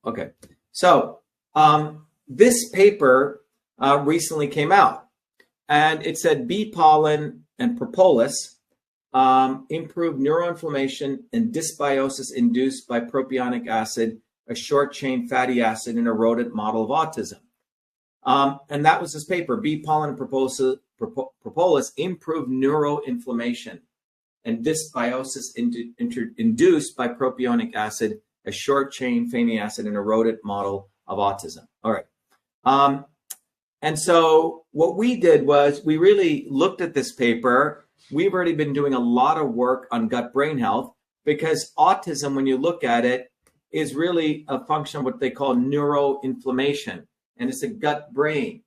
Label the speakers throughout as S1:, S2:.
S1: Okay. So this paper recently came out, and it said bee pollen and propolis improve neuroinflammation and dysbiosis induced by propionic acid, a short-chain fatty acid in a rodent model of autism. And that was this paper, bee pollen and propolis improve neuroinflammation and dysbiosis induced by propionic acid, a short-chain fatty acid in a rodent model of autism. All right. And so what we did was we really looked at this paper. We've already been doing a lot of work on gut-brain health, because autism, when you look at it, is really a function of what they call neuroinflammation. And it's a gut-brain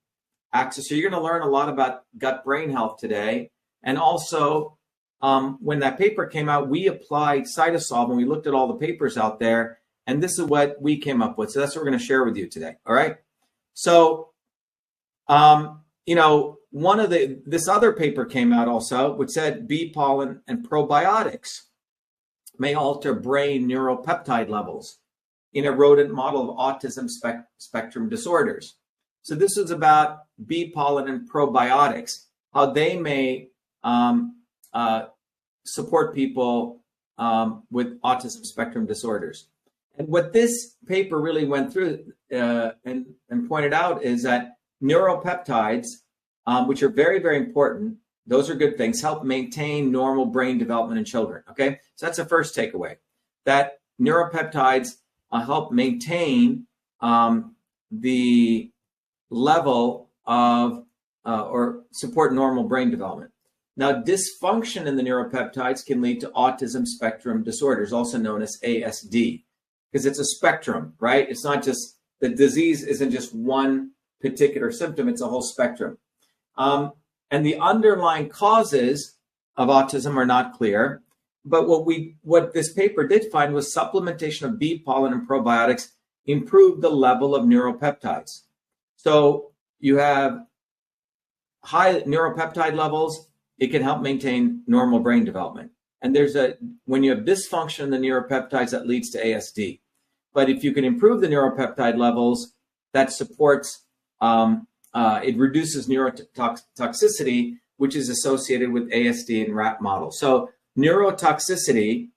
S1: axis. So you're going to learn a lot about gut-brain health today. And also, when that paper came out, we applied cytosolve and we looked at all the papers out there. And this is what we came up with. So that's what we're going to share with you today. All right. So, this other paper came out also, which said bee pollen and probiotics may alter brain neuropeptide levels in a rodent model of autism spectrum disorders. So this is about bee pollen and probiotics, how they may support people with autism spectrum disorders. And what this paper really went through and pointed out is that neuropeptides, which are very, very important, those are good things, help maintain normal brain development in children. Okay, so that's the first takeaway, that neuropeptides help maintain the level of or support normal brain development. Now, dysfunction in the neuropeptides can lead to autism spectrum disorders, also known as ASD, because it's a spectrum, right? It's not just, the disease isn't just one particular symptom, it's a whole spectrum. And the underlying causes of autism are not clear. But what this paper did find was supplementation of bee pollen and probiotics improved the level of neuropeptides. So you have high neuropeptide levels, it can help maintain normal brain development. And when you have dysfunction in the neuropeptides, that leads to ASD. But if you can improve the neuropeptide levels, that supports, it reduces neurotoxicity, which is associated with ASD in rat models. So neurotoxicity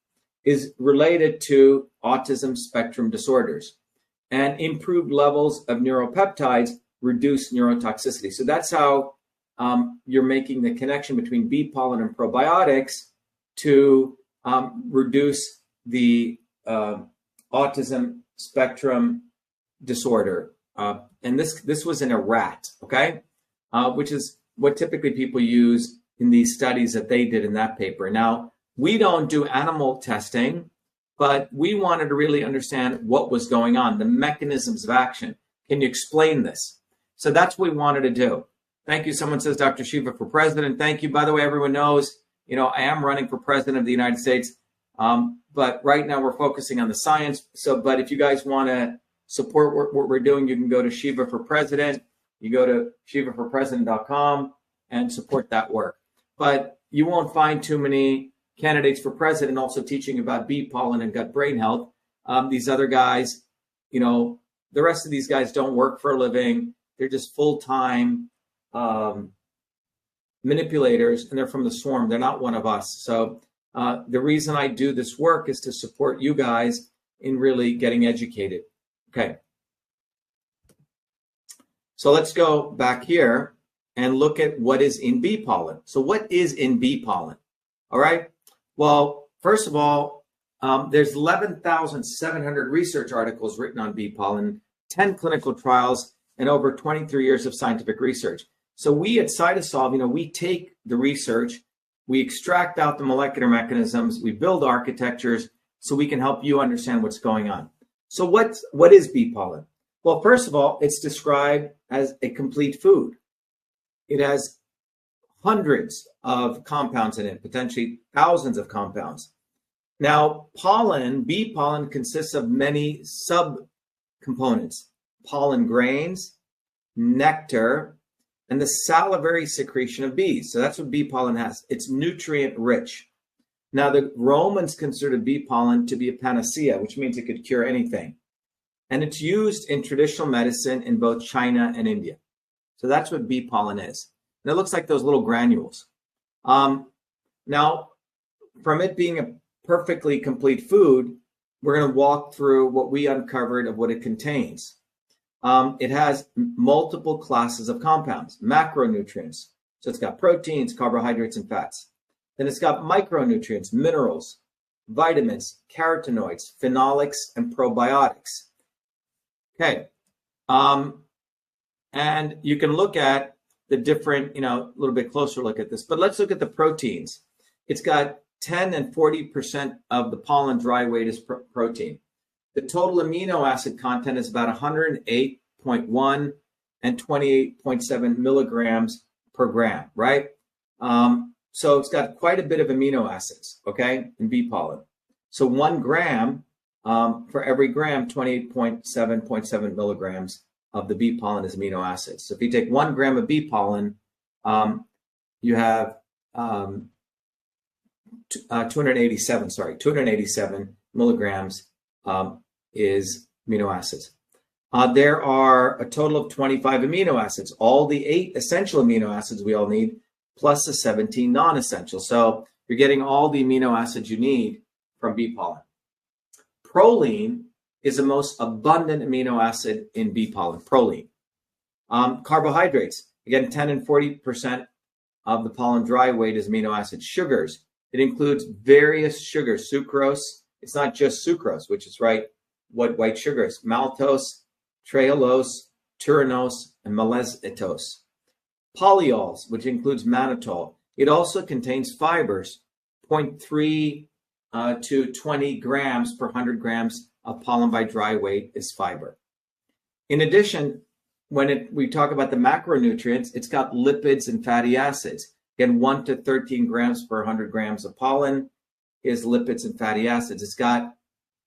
S1: is related to autism spectrum disorders, and improved levels of neuropeptides reduce neurotoxicity. So that's how you're making the connection between bee pollen and probiotics to reduce the autism spectrum disorder. And this was in a rat, okay, which is what typically people use in these studies that they did in that paper. Now, we don't do animal testing, but we wanted to really understand what was going on, the mechanisms of action. Can you explain this? So that's what we wanted to do. Thank you. Someone says, Dr. Shiva for president. Thank you. By the way, everyone knows, I am running for president of the United States. But right now we're focusing on the science. But if you guys want to support what we're doing, you can go to Shiva for President. You go to shivaforpresident.com and support that work. But you won't find too many candidates for president also teaching about bee pollen and gut-brain health. These other guys, the rest of these guys don't work for a living. They're just full-time manipulators, and they're from the swarm. They're not one of us. So the reason I do this work is to support you guys in really getting educated. Okay. So let's go back here and look at what is in bee pollen. So what is in bee pollen? All right. Well, first of all, there's 11,700 research articles written on bee pollen, 10 clinical trials, and over 23 years of scientific research. So we at cytosolve, we take the research, we extract out the molecular mechanisms, we build architectures so we can help you understand what's going on. So what is bee pollen? Well, first of all, it's described as a complete food. It has hundreds of compounds in it, potentially thousands of compounds. Now, bee pollen consists of many subcomponents: pollen grains, nectar, and the salivary secretion of bees. So that's what bee pollen has. It's nutrient rich. Now, the Romans considered bee pollen to be a panacea, which means it could cure anything. and it's used in traditional medicine in both China and India. So that's what bee pollen is. And it looks like those little granules. Now, from it being a perfectly complete food, we're going to walk through what we uncovered of what it contains. It has multiple classes of compounds, macronutrients. So it's got proteins, carbohydrates, and fats. Then it's got micronutrients, minerals, vitamins, carotenoids, phenolics, and probiotics. Okay. And you can look at the different, a little bit closer look at this, but let's look at the proteins. It's got 10 and 40% of the pollen dry weight is protein. The total amino acid content is about 108.1 and 28.7 milligrams per gram, right? So it's got quite a bit of amino acids, okay, in bee pollen. So 1 gram, for every gram, 28.7 milligrams of the bee pollen is amino acids. So if you take 1 gram of bee pollen, you have 287 milligrams is amino acids. There are a total of 25 amino acids, all the 8 essential amino acids we all need, plus the 17 non-essential. So you're getting all the amino acids you need from bee pollen. Proline is the most abundant amino acid in bee pollen, proline. Carbohydrates, again, 10 and 40% of the pollen dry weight is amino acids. Sugars, it includes various sugars, sucrose. It's not just sucrose, which is what white sugar is. Maltose, trehalose, turinose, and maltitose. Polyols, which includes mannitol. It also contains fibers, 0.3 to 20 grams per 100 grams of pollen by dry weight is fiber. In addition, when we talk about the macronutrients, it's got lipids and fatty acids. Again, 1 to 13 grams per 100 grams of pollen is lipids and fatty acids. It's got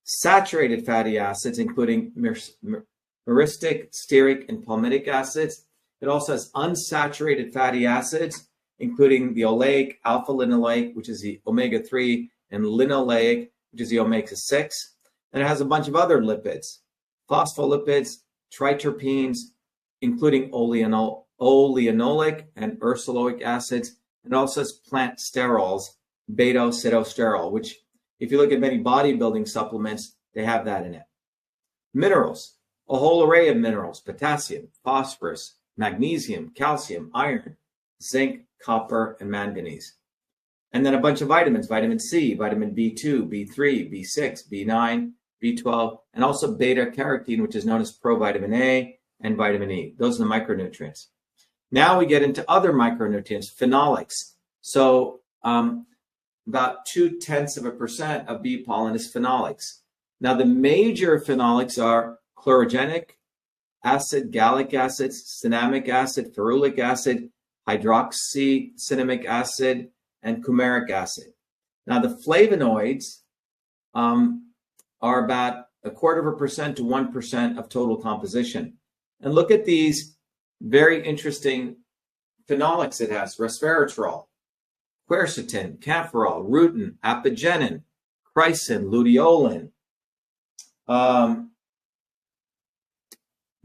S1: saturated fatty acids, including myristic, stearic, and palmitic acids. It also has unsaturated fatty acids, including the oleic, alpha-linoleic, which is the omega-3, and linoleic, which is the omega-6. And it has a bunch of other lipids, phospholipids, triterpenes, including oleanolic and ursoloic acids. It also has plant sterols, beta-sitosterol, which if you look at many bodybuilding supplements, they have that in it. Minerals, a whole array of minerals, potassium, phosphorus, magnesium, calcium, iron, zinc, copper, and manganese. And then a bunch of vitamins, vitamin C, vitamin B2, B3, B6, B9, B12, and also beta-carotene, which is known as provitamin A and vitamin E. Those are the micronutrients. Now we get into other micronutrients, phenolics. So about 0.2% of bee pollen is phenolics. Now the major phenolics are chlorogenic acid, gallic acid, cinnamic acid, ferulic acid, hydroxycinnamic acid, and coumaric acid. Now the flavonoids are about 0.25% to 1% of total composition. And look at these very interesting phenolics it has: resveratrol, quercetin, camphorol, rutin, apigenin, chrysin, luteolin,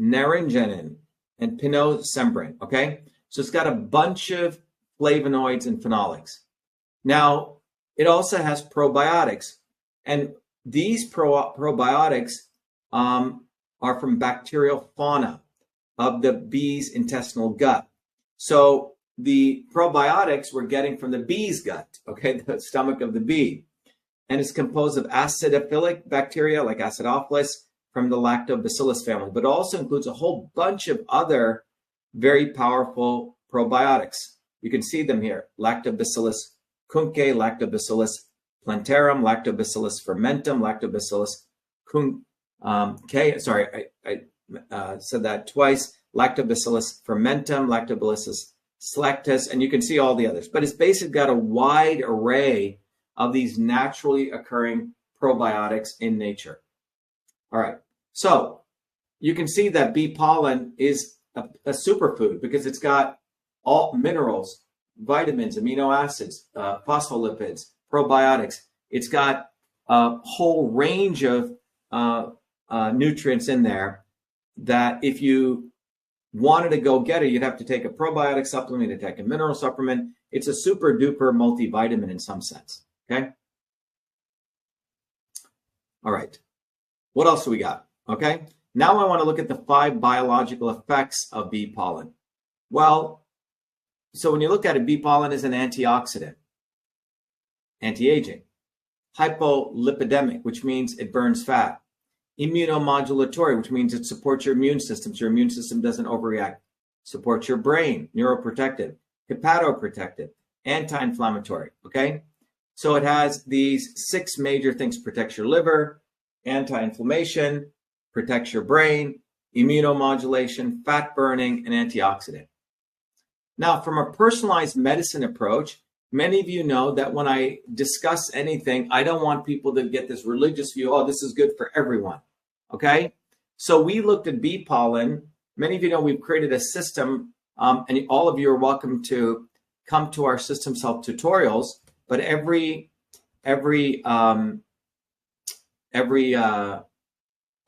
S1: naringenin, and pinosembrin, okay? So it's got a bunch of flavonoids and phenolics. Now, it also has probiotics, and these probiotics are from bacterial fauna of the bee's intestinal gut. So the probiotics we're getting from the bee's gut, okay, the stomach of the bee. And it's composed of acidophilic bacteria like Acidophilus from the Lactobacillus family, but also includes a whole bunch of other very powerful probiotics. You can see them here: Lactobacillus cunctae, Lactobacillus plantarum, Lactobacillus fermentum, Lactobacillus I said that twice, Lactobacillus fermentum, Lactobacillus selectus, and you can see all the others. But it's basically got a wide array of these naturally occurring probiotics in nature. All right, so you can see that bee pollen is a superfood because it's got all minerals, vitamins, amino acids, phospholipids, probiotics. It's got a whole range of nutrients in there that if you wanted to go get it, you'd have to take a probiotic supplement, you'd take a mineral supplement. It's a super duper multivitamin in some sense. Okay. All right. What else do we got? Okay. Now I want to look at the 5 biological effects of bee pollen. Well, so when you look at it, bee pollen is an antioxidant, anti-aging, hypolipidemic, which means it burns fat, immunomodulatory, which means it supports your immune system, so your immune system doesn't overreact, supports your brain, neuroprotective, hepatoprotective, anti-inflammatory, okay? So it has these 6 major things: protects your liver, anti-inflammation, protects your brain, immunomodulation, fat burning, and antioxidant. Now, from a personalized medicine approach, many of you know that when I discuss anything, I don't want people to get this religious view, oh, this is good for everyone, okay? So we looked at bee pollen. Many of you know we've created a system, and all of you are welcome to come to our Systems Health tutorials, but every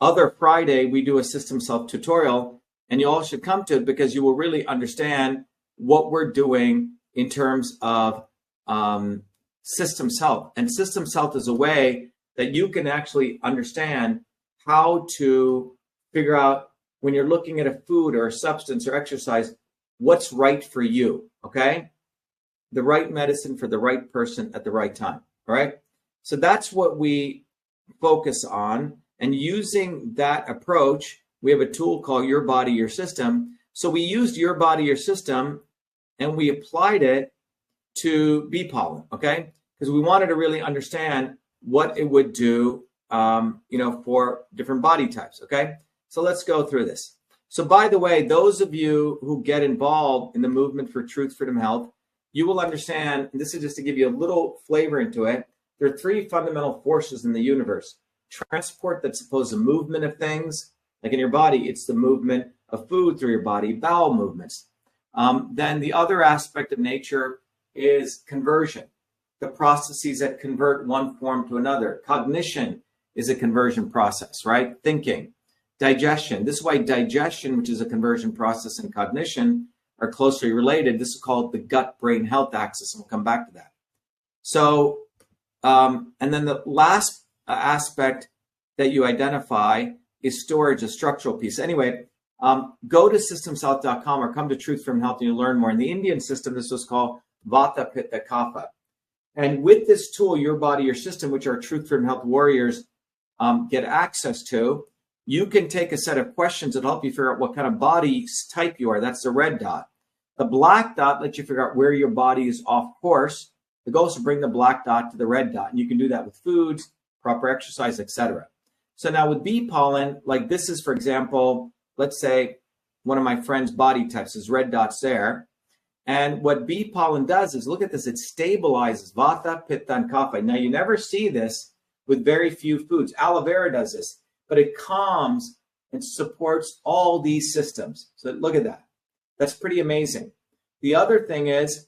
S1: other Friday, we do a Systems Health tutorial, and you all should come to it because you will really understand what we're doing in terms of systems health. And systems health is a way that you can actually understand how to figure out, when you're looking at a food or a substance or exercise, what's right for you, okay? The right medicine for the right person at the right time, all right? So that's what we focus on. And using that approach, we have a tool called Your Body, Your System. So we used Your Body, Your System, and we applied it to bee pollen, okay? Because we wanted to really understand what it would do, for different body types, okay? So let's go through this. So by the way, those of you who get involved in the movement for truth, freedom, health, you will understand, and this is just to give you a little flavor into it, there are 3 fundamental forces in the universe. Transport, that's supposed to movement of things, like in your body, it's the movement of food through your body, bowel movements. Then the other aspect of nature is conversion, the processes that convert one form to another. Cognition is a conversion process, right? Thinking. Digestion. This is why digestion, which is a conversion process, and cognition are closely related. This is called the gut-brain health axis, and we'll come back to that. So, and then the last aspect that you identify is storage, a structural piece. Anyway, go to systemshealth.com or come to Truth from Health and you'll learn more. In the Indian system, this was called Vata, Pitta, Kapha. And with this tool, Your Body, Your System, which our Truth from Health warriors get access to, you can take a set of questions that help you figure out what kind of body type you are. That's the red dot. The black dot lets you figure out where your body is off course. The goal is to bring the black dot to the red dot. And you can do that with foods, proper exercise, etc. So now with bee pollen, like this is, for example, let's say one of my friend's body types is red dots there. And what bee pollen does is, look at this, it stabilizes Vata, Pitta, and Kapha. Now you never see this with very few foods. Aloe vera does this, but it calms and supports all these systems. So look at that. That's pretty amazing. The other thing is,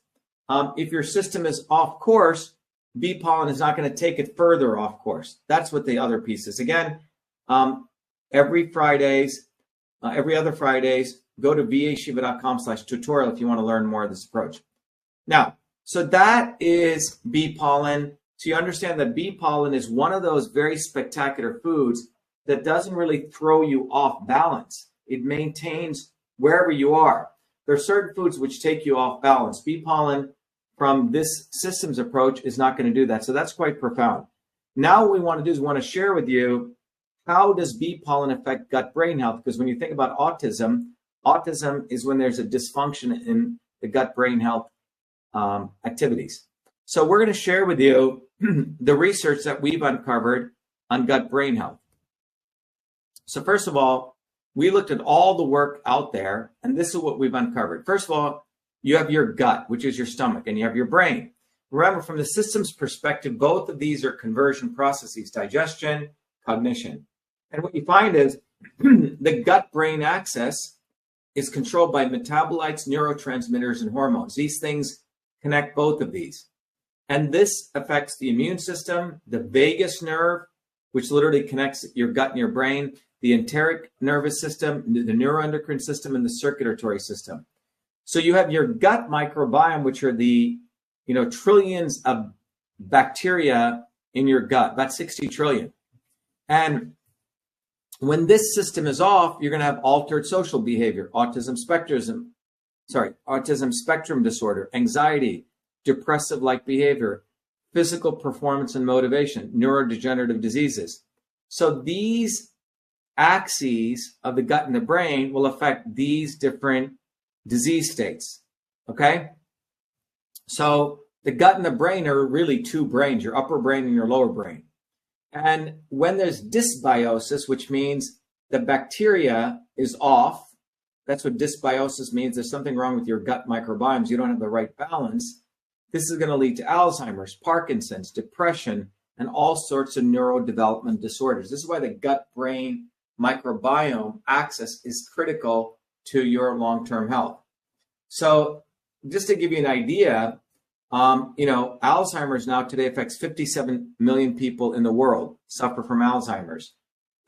S1: if your system is off course, bee pollen is not going to take it further off course. That's what the other piece is. Again, every other Fridays, go to vashiva.com/tutorial if you want to learn more of this approach. Now, so that is bee pollen. So you understand that bee pollen is one of those very spectacular foods that doesn't really throw you off balance. It maintains wherever you are. There are certain foods which take you off balance. Bee pollen from this systems approach is not going to do that. So that's quite profound. Now what we want to do is we want to share with you, how does bee pollen affect gut-brain health? Because when you think about autism, autism is when there's a dysfunction in the gut-brain health activities. So we're going to share with you the research that we've uncovered on gut-brain health. So first of all, we looked at all the work out there, and this is what we've uncovered. First of all, you have your gut, which is your stomach, and you have your brain. Remember, from the systems perspective, both of these are conversion processes, digestion, cognition. And what you find is the gut-brain axis is controlled by metabolites, neurotransmitters, and hormones. These things connect both of these. And this affects the immune system, the vagus nerve, which literally connects your gut and your brain, the enteric nervous system, the neuroendocrine system, and the circulatory system. So you have your gut microbiome, which are the, trillions of bacteria in your gut, about 60 trillion. And when this system is off, you're going to have altered social behavior, autism spectrum disorder, anxiety, depressive-like behavior, physical performance and motivation, neurodegenerative diseases. So these axes of the gut and the brain will affect these different disease states, okay? So the gut and the brain are really two brains, your upper brain and your lower brain. And when there's dysbiosis, which means the bacteria is off, that's what dysbiosis means. There's something wrong with your gut microbiomes. You don't have the right balance. This is going to lead to Alzheimer's, Parkinson's, depression, and all sorts of neurodevelopment disorders. This is why the gut-brain microbiome axis is critical to your long-term health. So just to give you an idea, Alzheimer's now today affects 57 million people in the world suffer from Alzheimer's.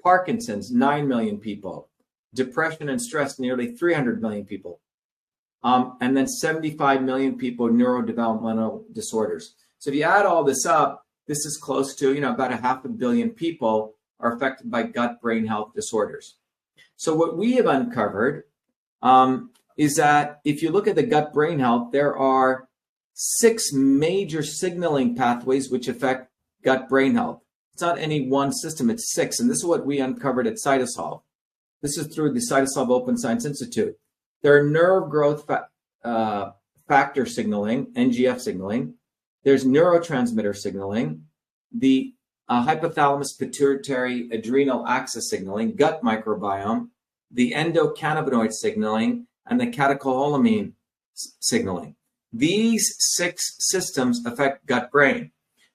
S1: Parkinson's, 9 million people. Depression and stress, nearly 300 million people. And then 75 million people, neurodevelopmental disorders. So if you add all this up, this is close to, about 500 million people are affected by gut-brain health disorders. So what we have uncovered is that if you look at the gut-brain health, there are 6 major signaling pathways which affect gut-brain health. It's not any one system, it's 6. And this is what we uncovered at Cytosolve. This is through the Cytosolve Open Science Institute. There are nerve growth factor signaling, NGF signaling. There's neurotransmitter signaling, the hypothalamus pituitary adrenal axis signaling, gut microbiome, the endocannabinoid signaling, and the catecholamine signaling. These 6 systems affect gut-brain.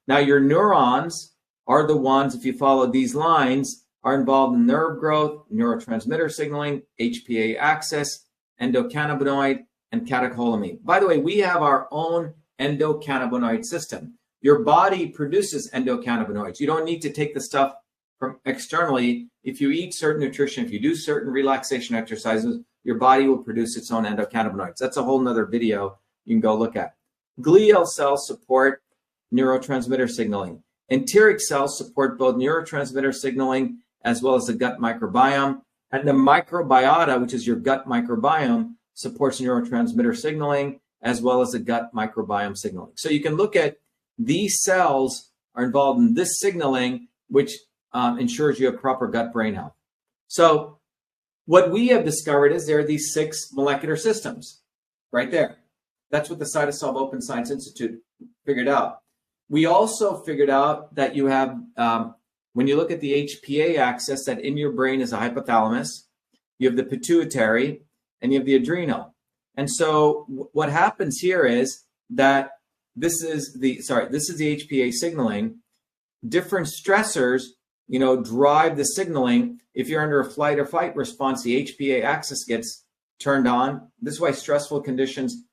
S1: Now, your neurons are the ones, if you follow these lines, are involved in nerve growth, neurotransmitter signaling, HPA axis, endocannabinoid, and catecholamine. By the way, we have our own endocannabinoid system. Your body produces endocannabinoids. You don't need to take the stuff from externally. If you eat certain nutrition, if you do certain relaxation exercises, your body will produce its own endocannabinoids. That's a whole nother video you can go look at. Glial cells support neurotransmitter signaling. Enteric cells support both neurotransmitter signaling as well as the gut microbiome. And the microbiota, which is your gut microbiome, supports neurotransmitter signaling as well as the gut microbiome signaling. So you can look at these cells are involved in this signaling, which ensures you have proper gut-brain health. So what we have discovered is there are these 6 molecular systems right there. That's what the Cytosolve Open Science Institute figured out. We also figured out that you have, when you look at the HPA axis, that in your brain is a hypothalamus, you have the pituitary, and you have the adrenal. And so what happens here is that this is the HPA signaling. Different stressors, drive the signaling. If you're under a flight or fight response, the HPA axis gets turned on. This is why stressful conditions,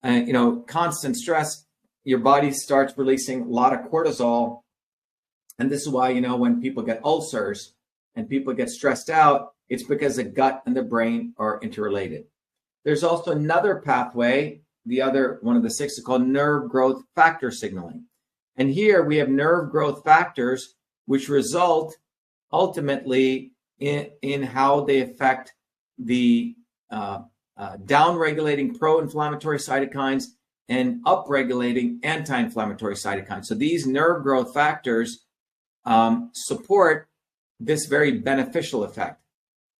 S1: constant stress, your body starts releasing a lot of cortisol. And this is why, when people get ulcers and people get stressed out, it's because the gut and the brain are interrelated. There's also another pathway, the other one of the 6 is called nerve growth factor signaling. And here we have nerve growth factors, which result ultimately in how they affect the down-regulating pro-inflammatory cytokines and up-regulating anti-inflammatory cytokines. So these nerve growth factors support this very beneficial effect.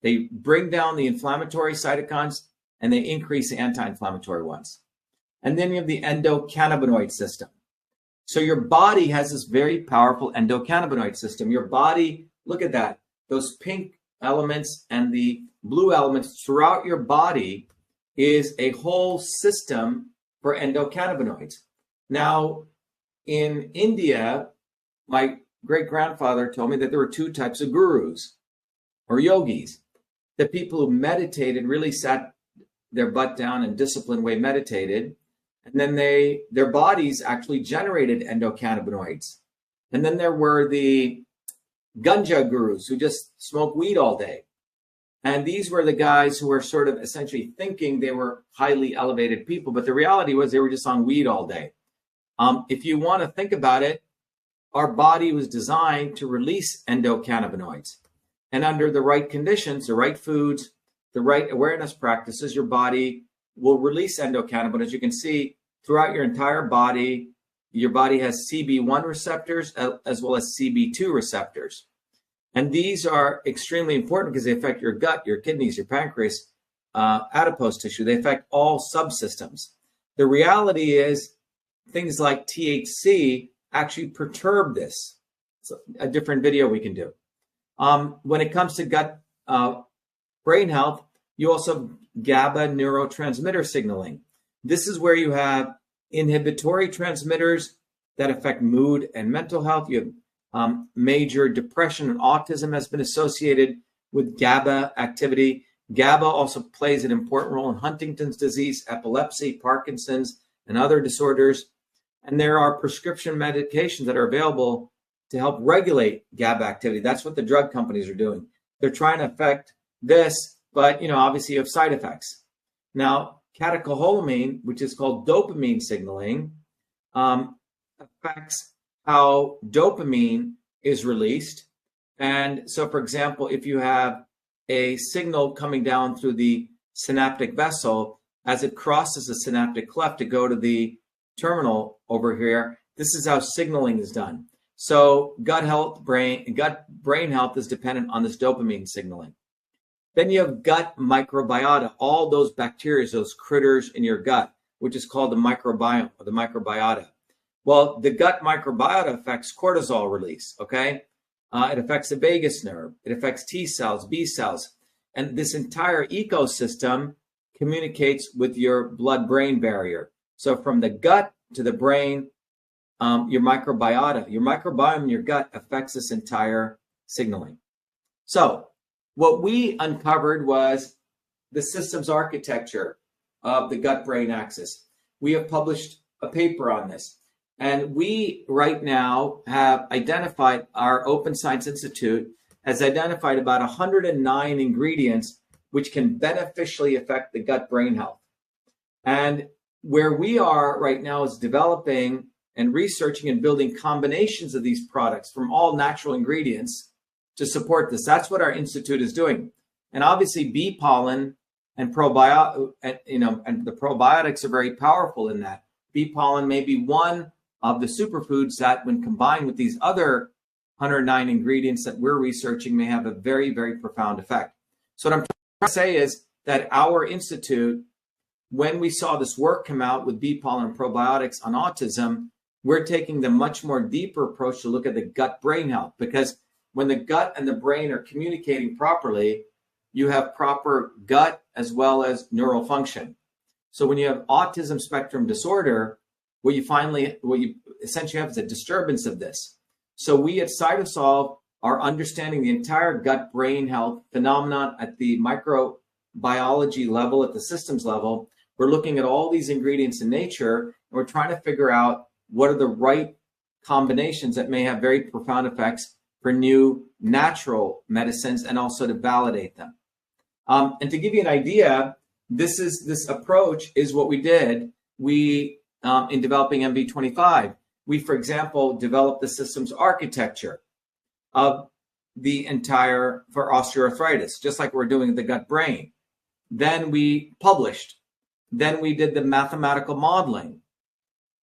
S1: They bring down the inflammatory cytokines and they increase the anti-inflammatory ones. And then you have the endocannabinoid system. So your body has this very powerful endocannabinoid system. Your body, look at that, those pink elements and the blue elements throughout your body is a whole system for endocannabinoids. Now, in India, my great-grandfather told me that there were 2 types of gurus or yogis. The people who meditated, really sat their butt down in disciplined way, meditated, and then their bodies actually generated endocannabinoids. And then there were the ganja gurus who just smoke weed all day. And these were the guys who were sort of essentially thinking they were highly elevated people, but the reality was they were just on weed all day. If you want to think about it, our body was designed to release endocannabinoids. And under the right conditions, the right foods, the right awareness practices, your body will release endocannabinoids. As you can see, throughout your entire body, your body has CB1 receptors as well as CB2 receptors. And these are extremely important because they affect your gut, your kidneys, your pancreas, adipose tissue. They affect all subsystems. The reality is things like THC actually perturb this. It's a different video we can do. When it comes to gut brain health, you also have GABA neurotransmitter signaling. This is where you have inhibitory transmitters that affect mood and mental health. You have major depression and autism has been associated with GABA activity. GABA also plays an important role in Huntington's disease, epilepsy, Parkinson's, and other disorders. And there are prescription medications that are available to help regulate GABA activity. That's what the drug companies are doing. They're trying to affect this, but obviously you have side effects. Now, catecholamine, which is called dopamine signaling, affects how dopamine is released. And so, for example, if you have a signal coming down through the synaptic vessel, as it crosses the synaptic cleft to go to the terminal over here, this is how signaling is done. So gut brain health is dependent on this dopamine signaling. Then you have gut microbiota, all those bacteria, those critters in your gut, which is called the microbiome or the microbiota. Well, the gut microbiota affects cortisol release, okay? It affects the vagus nerve. It affects T cells, B cells. And this entire ecosystem communicates with your blood-brain barrier. So from the gut to the brain, your microbiome in your gut affects this entire signaling. So what we uncovered was the systems architecture of the gut-brain axis. We have published a paper on this. And we right now have identified, our Open Science Institute has identified about 109 ingredients which can beneficially affect the gut-brain health. And where we are right now is developing and researching and building combinations of these products from all natural ingredients to support this. That's what our institute is doing. And obviously bee pollen and and the probiotics are very powerful in that. Bee pollen may be one of the superfoods that, when combined with these other 109 ingredients that we're researching, may have a very, very profound effect. So what I'm trying to say is that our institute, when we saw this work come out with bee pollen and probiotics on autism, we're taking the much more deeper approach to look at the gut-brain health, because when the gut and the brain are communicating properly, you have proper gut as well as neural function. So when you have autism spectrum disorder, what you essentially have is a disturbance of this. So we at Cytosolve are understanding the entire gut-brain health phenomenon at the microbiology level, at the systems level. We're looking at all these ingredients in nature, and we're trying to figure out what are the right combinations that may have very profound effects for new natural medicines, and also to validate them. And to give you an idea, this approach is what we did. We in developing MV25, we, for example, developed the systems architecture of the entire, for osteoarthritis, just like we're doing the gut brain. Then we published. Then we did the mathematical modeling.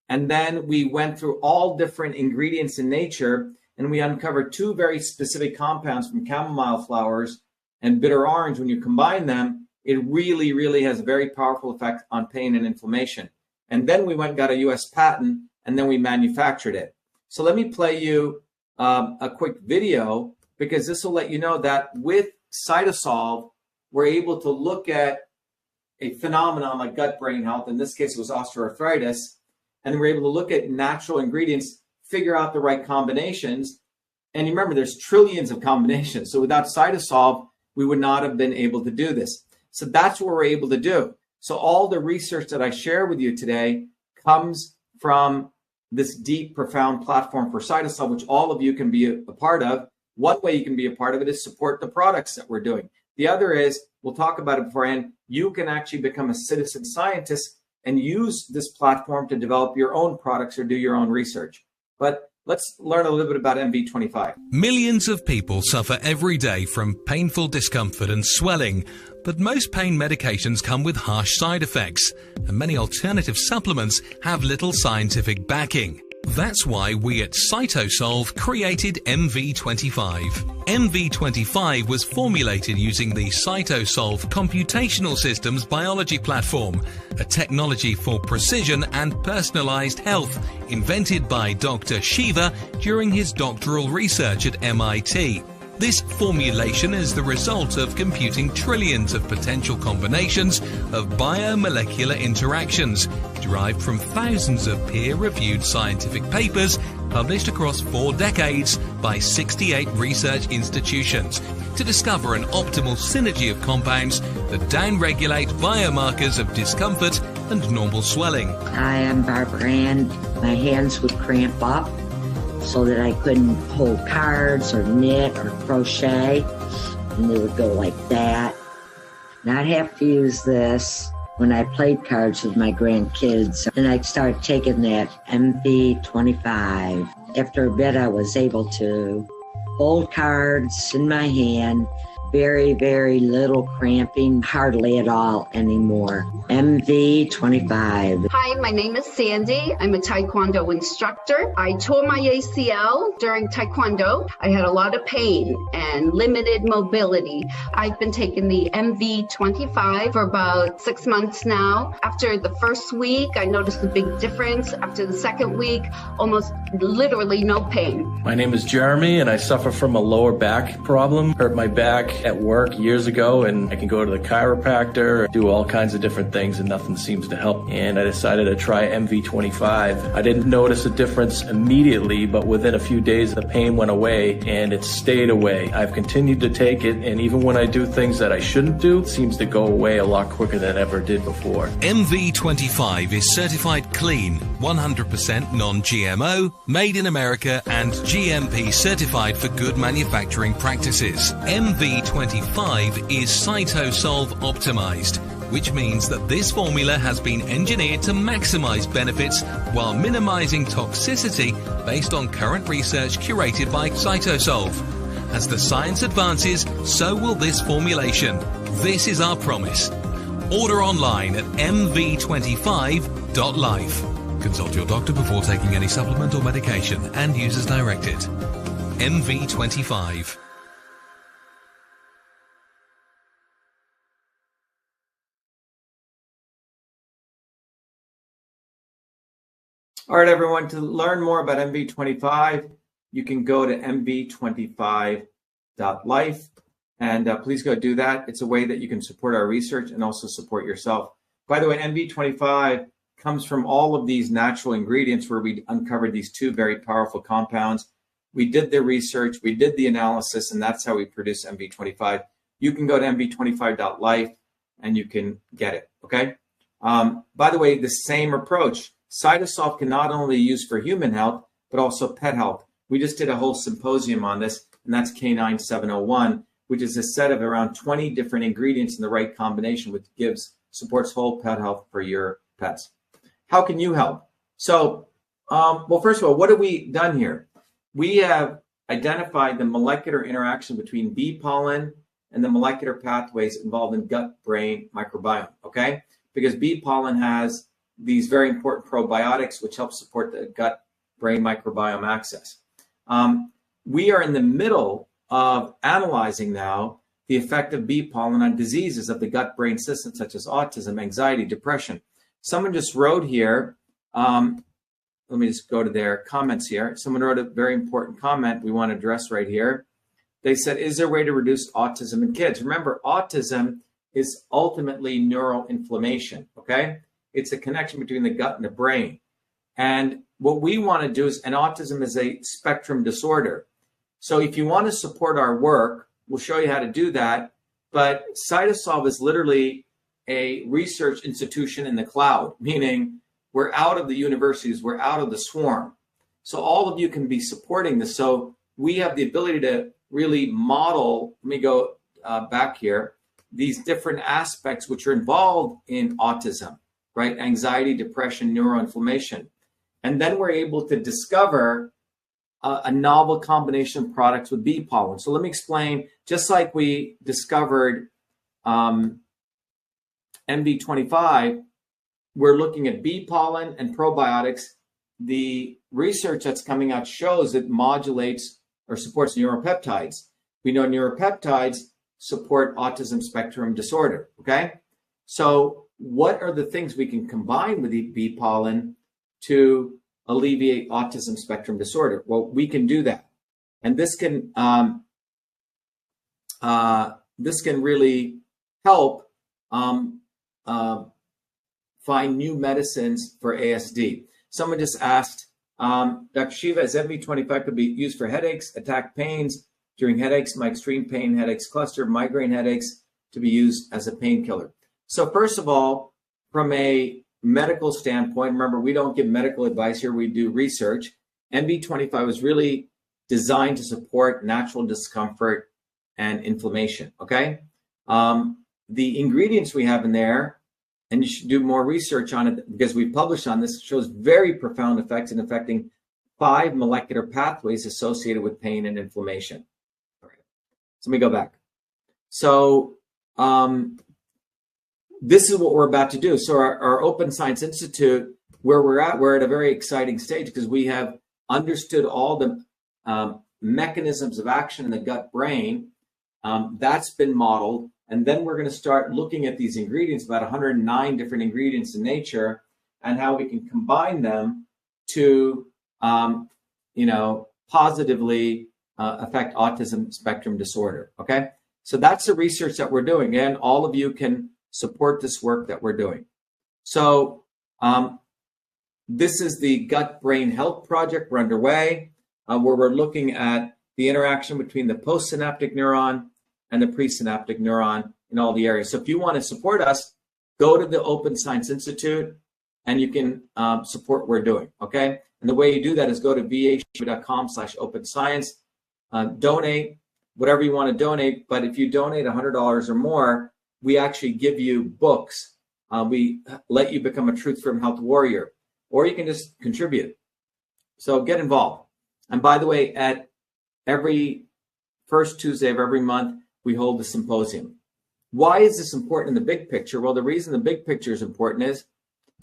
S1: And then we went through all different ingredients in nature, and we uncovered two very specific compounds from chamomile flowers and bitter orange. When you combine them, it really, really has a very powerful effect on pain and inflammation. And then we went and got a US patent, and then we manufactured it. So let me play you a quick video, because this will let you know that with Cytosolve, we're able to look at a phenomenon like gut-brain health. In this case, it was osteoarthritis. And we're able to look at natural ingredients, figure out the right combinations. And remember, there's trillions of combinations. So without Cytosolve, we would not have been able to do this. So that's what we're able to do. So all the research that I share with you today comes from this deep, profound platform for Cytosolve, which all of you can be a part of. One way you can be a part of it is support the products that we're doing. The other is, we'll talk about it beforehand, you can actually become a citizen scientist and use this platform to develop your own products or do your own research. But let's learn a little bit about MV25.
S2: Millions of people suffer every day from painful discomfort and swelling, but most pain medications come with harsh side effects, and many alternative supplements have little scientific backing. That's why we at CytoSolve created MV25. MV25 was formulated using the CytoSolve Computational Systems Biology Platform, a technology for precision and personalized health invented by Dr. Shiva during his doctoral research at MIT. This formulation is the result of computing trillions of potential combinations of biomolecular interactions derived from thousands of peer-reviewed scientific papers published across 4 decades by 68 research institutions to discover an optimal synergy of compounds that downregulate biomarkers of discomfort and normal swelling.
S3: Hi, I'm Barbara Ann. My hands would cramp up so that I couldn't hold cards or knit or crochet, and they would go like that. And I'd have to use this when I played cards with my grandkids. And I'd start taking that MV25. After a bit, I was able to hold cards in my hand, very, very little cramping, hardly at all anymore. MV25.
S4: Hi, my name is Sandy. I'm a Taekwondo instructor. I tore my ACL during Taekwondo. I had a lot of pain and limited mobility. I've been taking the MV25 for about 6 months now. After the first week, I noticed a big difference. After the second week, almost literally no pain.
S5: My name is Jeremy, and I suffer from a lower back problem. Hurt my back at work years ago, and I can go to the chiropractor, do all kinds of different things, and nothing seems to help. And I decided to try MV25. I didn't notice a difference immediately, but within a few days, the pain went away, and it stayed away. I've continued to take it, and even when I do things that I shouldn't do, it seems to go away a lot quicker than it ever did before.
S2: MV25 is certified clean, 100% non-GMO, made in America, and GMP certified for good manufacturing practices. MV25 is CytoSolve optimized, which means that this formula has been engineered to maximize benefits while minimizing toxicity based on current research curated by CytoSolve. As the science advances, so will this formulation. This is our promise. Order online at mv25.life. Consult your doctor before taking any supplement or medication and use as directed. MV25.
S1: All right, everyone, to learn more about MV25, you can go to mv25.life, and please go do that. It's a way that you can support our research and also support yourself. By the way, MV25 comes from all of these natural ingredients where we uncovered these 2 very powerful compounds. We did the research, we did the analysis, and that's how we produce MV25. You can go to mv25.life and you can get it, okay? By the way, the same approach. CytoSolve can not only be used for human health, but also pet health. We just did a whole symposium on this, and that's Canine 701, which is a set of around 20 different ingredients in the right combination, which supports whole pet health for your pets. How can you help? So, well, first of all, what have we done here? We have identified the molecular interaction between bee pollen and the molecular pathways involved in gut-brain microbiome, okay? Because bee pollen has these very important probiotics, which help support the gut-brain microbiome axis. We are in the middle of analyzing now the effect of bee pollen on diseases of the gut-brain system, such as autism, anxiety, depression. Someone just wrote here, let me just go to their comments here. Someone wrote a very important comment we want to address right here. They said, is there a way to reduce autism in kids? Remember, autism is ultimately neural inflammation, okay? It's a connection between the gut and the brain. And what we want to do is, and autism is a spectrum disorder. So if you want to support our work, we'll show you how to do that. But CytoSolve is literally a research institution in the cloud, meaning we're out of the universities, we're out of the swarm. So all of you can be supporting this. So we have the ability to really model, let me go back here, these different aspects which are involved in autism, right? Anxiety, depression, neuroinflammation. And then we're able to discover a novel combination of products with bee pollen. So let me explain, just like we discovered MV25, we're looking at bee pollen and probiotics. The research that's coming out shows it modulates or supports neuropeptides. We know neuropeptides support autism spectrum disorder, okay? So what are the things we can combine with the bee pollen to alleviate autism spectrum disorder? Well, we can do that. And this can really help find new medicines for ASD. Someone just asked, Dr. Shiva, is MV25 could be used for headaches, attack pains during headaches, my extreme pain headaches cluster, migraine headaches, to be used as a painkiller? So first of all, from a medical standpoint, remember, we don't give medical advice here, we do research. MV25 was really designed to support natural discomfort and inflammation, okay? The ingredients we have in there, and you should do more research on it because we've published on this, shows very profound effects in affecting 5 molecular pathways associated with pain and inflammation. All right, so let me go back. So this is what we're about to do. So our Open Science Institute, where we're at a very exciting stage because we have understood all the mechanisms of action in the gut brain. That's been modeled. And then we're going to start looking at these ingredients, about 109 different ingredients in nature, and how we can combine them to, positively affect autism spectrum disorder. Okay, so that's the research that we're doing, and all of you can support this work that we're doing. So this is the Gut Brain Health Project. We're underway, where we're looking at the interaction between the postsynaptic neuron and the presynaptic neuron in all the areas. So if you want to support us, go to the Open Science Institute and you can support what we're doing, okay? And the way you do that is go to vashiva.com/openscience, donate whatever you want to donate, but if you donate $100 or more, we actually give you books. We let you become a Truth From Health warrior, or you can just contribute. So get involved. And by the way, at every first Tuesday of every month, we hold the symposium. Why is this important in the big picture? Well, the reason the big picture is important is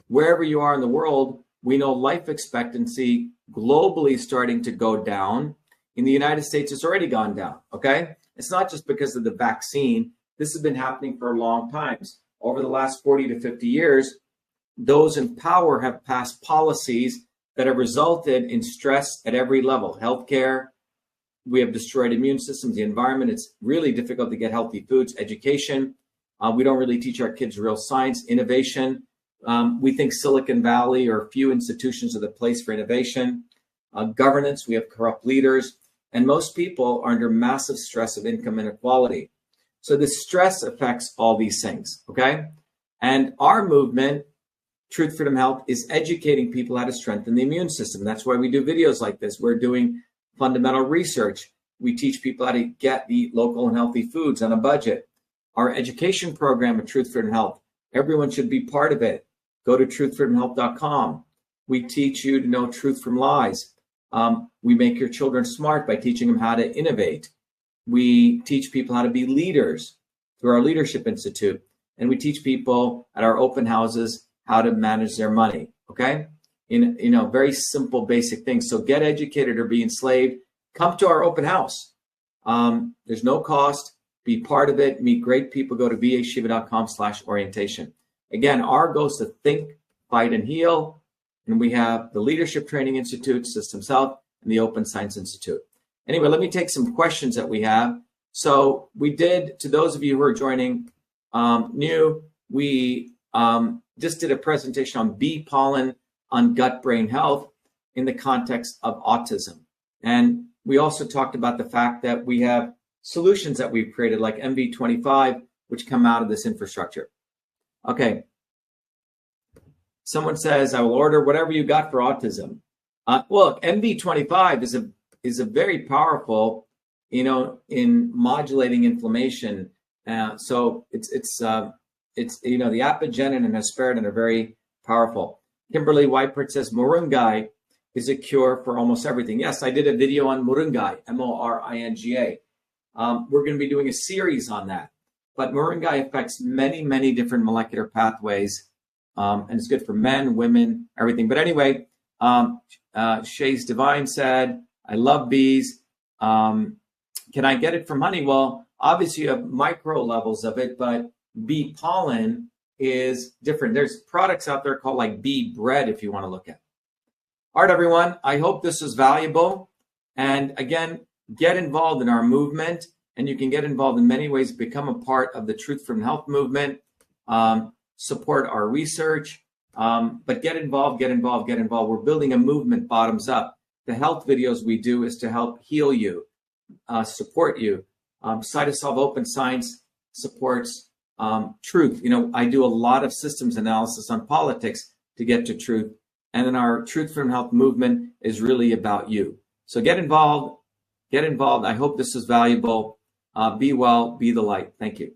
S1: wherever you are in the world, we know life expectancy globally is starting to go down. In the United States, it's already gone down, okay? It's not just because of the vaccine. This has been happening for a long time. Over the last 40 to 50 years, those in power have passed policies that have resulted in stress at every level. Healthcare, we have destroyed immune systems, the environment. It's really difficult to get healthy foods. Education, we don't really teach our kids real science. Innovation, we think Silicon Valley or a few institutions are the place for innovation. Governance, we have corrupt leaders. And most people are under massive stress of income inequality. So the stress affects all these things, okay? And our movement, Truth Freedom Health, is educating people how to strengthen the immune system. That's why we do videos like this. We're doing fundamental research. We teach people how to eat local and healthy foods on a budget. Our education program at Truth Freedom Health, everyone should be part of it. Go to truthfreedomhealth.com. We teach you to know truth from lies. We make your children smart by teaching them how to innovate. We teach people how to be leaders through our Leadership Institute. And we teach people at our open houses how to manage their money, okay? In very simple, basic things. So get educated or be enslaved. Come to our open house. There's no cost. Be part of it. Meet great people. Go to vashiva.com/orientation. Again, our goal is to think, fight, and heal. And we have the Leadership Training Institute, Systems Health, and the Open Science Institute. Anyway, let me take some questions that we have. So we did, to those of you who are joining new, we just did a presentation on bee pollen on gut-brain health in the context of autism. And we also talked about the fact that we have solutions that we've created like MV25, which come out of this infrastructure. Okay. Someone says, I will order whatever you got for autism. Look, MV25 is a very powerful in modulating inflammation. So it's the apigenin and hesperidin are very powerful. Kimberly Whiteport says Moringa is a cure for almost everything. Yes, I did a video on Moringa, Moringa. We're going to be doing a series on that. But Moringa affects many, many different molecular pathways, and it's good for men, women, everything. But anyway, Shay's Divine said, I love bees. Can I get it from honey? Well, obviously you have micro levels of it, but bee pollen is different. There's products out there called like bee bread if you want to look at. All right, everyone. I hope this was valuable. And again, get involved in our movement. And you can get involved in many ways, become a part of the Truth from Health movement, support our research, but get involved, get involved, get involved. We're building a movement bottoms up. The health videos we do is to help heal you, support you. Cytosolve Open Science supports truth. I do a lot of systems analysis on politics to get to truth. And then our Truth from Health movement is really about you. So get involved. Get involved. I hope this is valuable. Be well, be the light. Thank you.